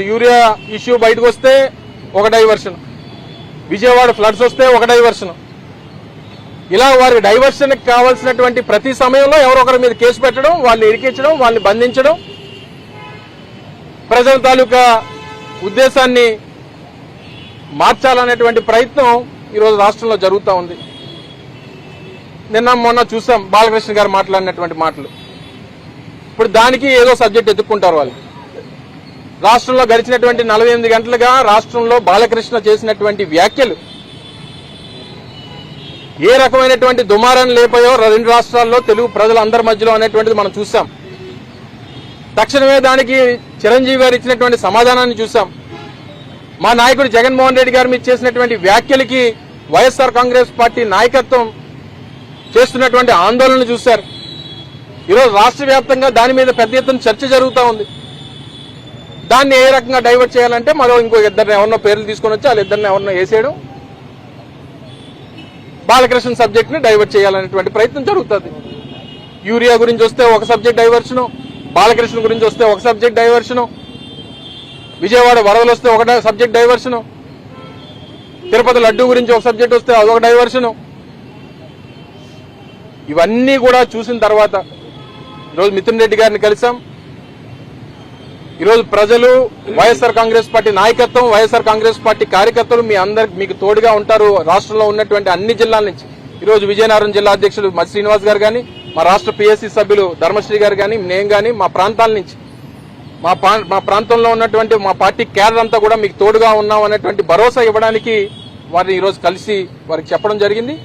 Urea issue బయటకు వస్తే ఒక డైవర్షన్, విజయవాడ ఫ్లడ్స్ వస్తే ఒక డైవర్షన్, ఇలా వారికి డైవర్షన్ కావాల్సినటువంటి ప్రతి సమయంలో ఎవరొకరి మీద కేసు పెట్టడం, వాళ్ళని ఇరికించడం, వాళ్ళని బంధించడం, ప్రజల తాలూకా ఉద్దేశాన్ని మార్చాలనేటువంటి ప్రయత్నం ఈరోజు రాష్ట్రంలో జరుగుతూ ఉంది. నిన్న మొన్న చూసాం బాలకృష్ణ గారు మాట్లాడినటువంటి మాటలు. ఇప్పుడు దానికి ఏదో సబ్జెక్ట్ ఎత్తుక్కుంటారు వాళ్ళు. రాష్ట్రంలో గడిచినటువంటి 48 గంటలుగా రాష్ట్రంలో బాలకృష్ణ చేసినటువంటి వ్యాఖ్యలు ఏ రకమైనటువంటి దుమారాన్ని లేపాయో రెండు రాష్ట్రాల్లో తెలుగు ప్రజలందరి మధ్యలో అనేటువంటిది మనం చూసాం. తక్షణమే దానికి చిరంజీవి గారు ఇచ్చినటువంటి సమాధానాన్ని చూసాం. మా నాయకుడు జగన్మోహన్ రెడ్డి గారి మీద చేసినటువంటి వ్యాఖ్యలకి వైఎస్ఆర్ కాంగ్రెస్ పార్టీ నాయకత్వం చేస్తున్నటువంటి ఆందోళనలు చూశారు. ఈరోజు రాష్ట్ర వ్యాప్తంగా దాని మీద పెద్ద ఎత్తున చర్చ జరుగుతూ ఉంది. దాన్ని ఏ రకంగా డైవర్ట్ చేయాలంటే మరో ఇంకో ఇద్దరిని ఎవరినో పేర్లు తీసుకొని వచ్చి వాళ్ళిద్దరిని ఎవరినో వేసేయడం, బాలకృష్ణ సబ్జెక్ట్ ని డైవర్ట్ చేయాలనేటువంటి ప్రయత్నం జరుగుతుంది. యూరియా గురించి వస్తే ఒక సబ్జెక్ట్ డైవర్షను, బాలకృష్ణ గురించి వస్తే ఒక సబ్జెక్ట్ డైవర్షను, విజయవాడ వరదలు వస్తే ఒక సబ్జెక్ట్ డైవర్షను, తిరుపతి లడ్డూ గురించి ఒక సబ్జెక్ట్ వస్తే అదొక డైవర్షను. ఇవన్నీ కూడా చూసిన తర్వాత ఈరోజు మిథున్ రెడ్డి గారిని కలిసాం. ఈరోజు ప్రజలు, వైఎస్ఆర్ కాంగ్రెస్ పార్టీ నాయకత్వం, వైఎస్ఆర్ కాంగ్రెస్ పార్టీ కార్యకర్తలు మీకు తోడుగా ఉంటారు. రాష్ట్రంలో ఉన్నటువంటి అన్ని జిల్లాల నుంచి ఈరోజు విజయనగరం జిల్లా అధ్యక్షుడు మధు శ్రీనివాస్ గారు కానీ, మా రాష్ట్ర పిఎస్సి సభ్యులు ధర్మశ్రీ గారు కానీ, నేను కానీ మా ప్రాంతాల నుంచి మా ప్రాంతంలో ఉన్నటువంటి మా పార్టీ క్యాడర్ అంతా కూడా మీకు తోడుగా ఉన్నాం అనేటువంటి భరోసా ఇవ్వడానికి వారిని ఈరోజు కలిసి వారికి చెప్పడం జరిగింది.